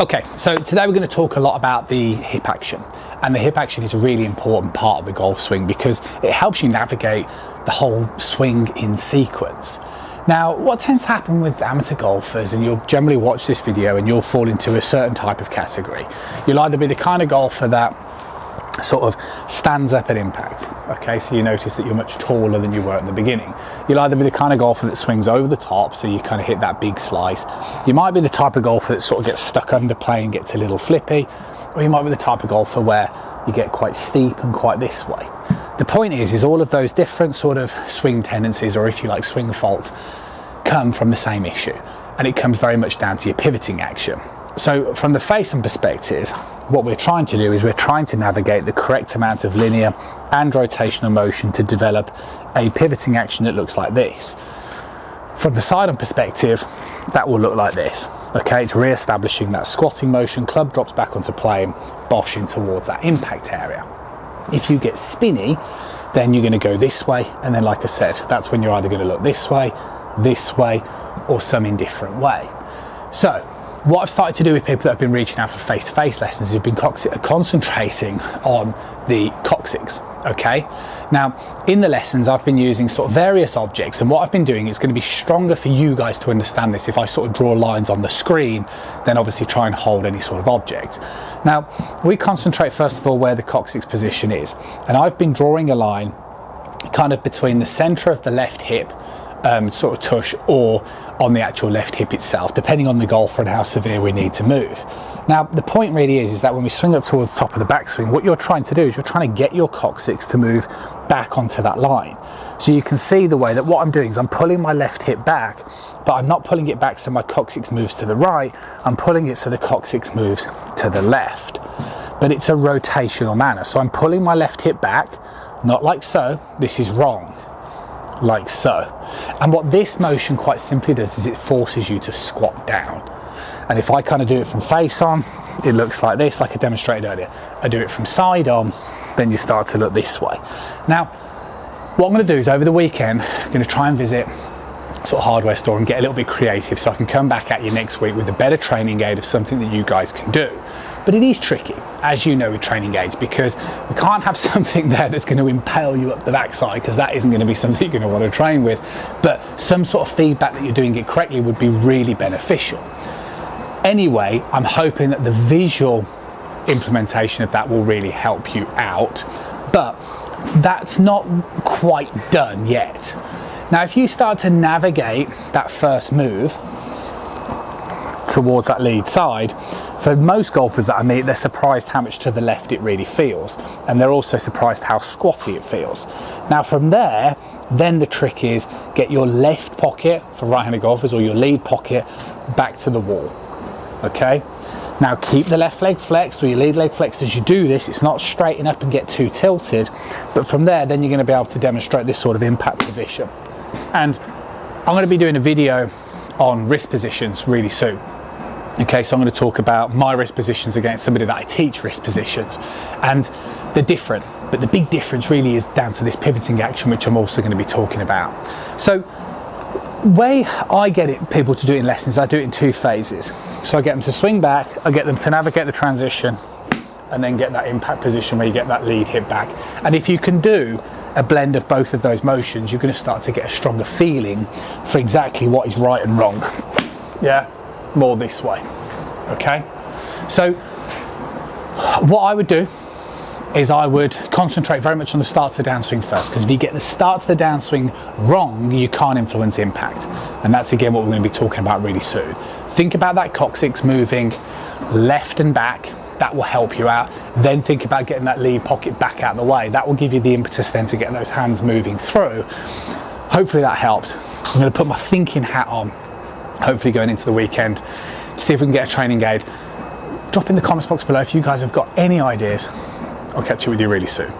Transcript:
Okay, so today we're going to talk a lot about the hip action, and the hip action is a really important part of the golf swing because it helps you navigate the whole swing in sequence. Now, what tends to happen with amateur golfers, and you'll generally watch this video and you'll fall into a certain type of category. You'll either be the kind of golfer that sort of stands up at impact. Okay, so you notice that you're much taller than you were at the beginning. You'll either be the kind of golfer that swings over the top, so you kind of hit that big slice. You might be the type of golfer that sort of gets stuck under play and gets a little flippy, or you might be the type of golfer where you get quite steep and quite this way. The point is all of those different sort of swing tendencies, or if you like swing faults, come from the same issue, and it comes very much down to your pivoting action. So from the face-on perspective, what we're trying to do is we're trying to navigate the correct amount of linear and rotational motion to develop a pivoting action that looks like this. From the side-on perspective, that will look like this. Okay, it's re-establishing that squatting motion, club drops back onto plane, boshing towards that impact area. If you get spinny, then you're going to go this way, and then like I said, that's when you're either going to look this way, or some indifferent way. So what I've started to do with people that have been reaching out for face-to-face lessons is have been concentrating on the coccyx. Okay, now in the lessons I've been using sort of various objects, and what I've been doing is going to be stronger for you guys to understand this if I sort of draw lines on the screen, then obviously try and hold any sort of object. Now we concentrate first of all where the coccyx position is, and I've been drawing a line kind of between the center of the left hip, sort of tush, or on the actual left hip itself, depending on the golfer and how severe we need to move. Now the point really is that when we swing up towards the top of the backswing, what you're trying to do is you're trying to get your coccyx to move back onto that line. So you can see the way that what I'm doing is I'm pulling my left hip back, but I'm not pulling it back so my coccyx moves to the right, I'm pulling it so the coccyx moves to the left. But it's a rotational manner, so I'm pulling my left hip back, not like so, this is wrong, like so. And what this motion quite simply does is it forces you to squat down. And if I kind of do it from face on, it looks like this, like I demonstrated earlier. I do it from side on, then you start to look this way. Now what I'm going to do is over the weekend I'm going to try and visit sort of hardware store and get a little bit creative, so I can come back at you next week with a better training aid of something that you guys can do. But it is tricky, as you know, with training aids, because we can't have something there that's going to impale you up the backside, because that isn't going to be something you're going to want to train with. But some sort of feedback that you're doing it correctly would be really beneficial. Anyway, I'm hoping that the visual implementation of that will really help you out, but that's not quite done yet. Now, if you start to navigate that first move towards that lead side, for most golfers that I meet, they're surprised how much to the left it really feels, and they're also surprised how squatty it feels. Now from there, then the trick is get your left pocket for right-handed golfers, or your lead pocket, back to the wall. Okay, now keep the left leg flexed, or your lead leg flexed as you do this. It's not straighten up and get too tilted, but from there then you're going to be able to demonstrate this sort of impact position. And I'm going to be doing a video on wrist positions really soon. Okay, so I'm going to talk about my wrist positions against somebody that I teach wrist positions, and they're different, but the big difference really is down to this pivoting action, which I'm also going to be talking about. So way I get people to do it in lessons, I do it in two phases. So I get them to swing back, I get them to navigate the transition, and then get that impact position where you get that lead hip back. And if you can do a blend of both of those motions, you're going to start to get a stronger feeling for exactly what is right and wrong. Yeah, more this way. Okay, so what I would do is I would concentrate very much on the start to the downswing first, because if you get the start to the downswing wrong, you can't influence impact, and that's again what we're going to be talking about really soon. Think about that coccyx moving left and back, that will help you out. Then think about getting that lead pocket back out of the way, that will give you the impetus then to get those hands moving through. Hopefully that helps. I'm going to put my thinking hat on, hopefully going into the weekend, see if we can get a training aid. Drop in the comments box below if you guys have got any ideas. I'll catch up with you really soon.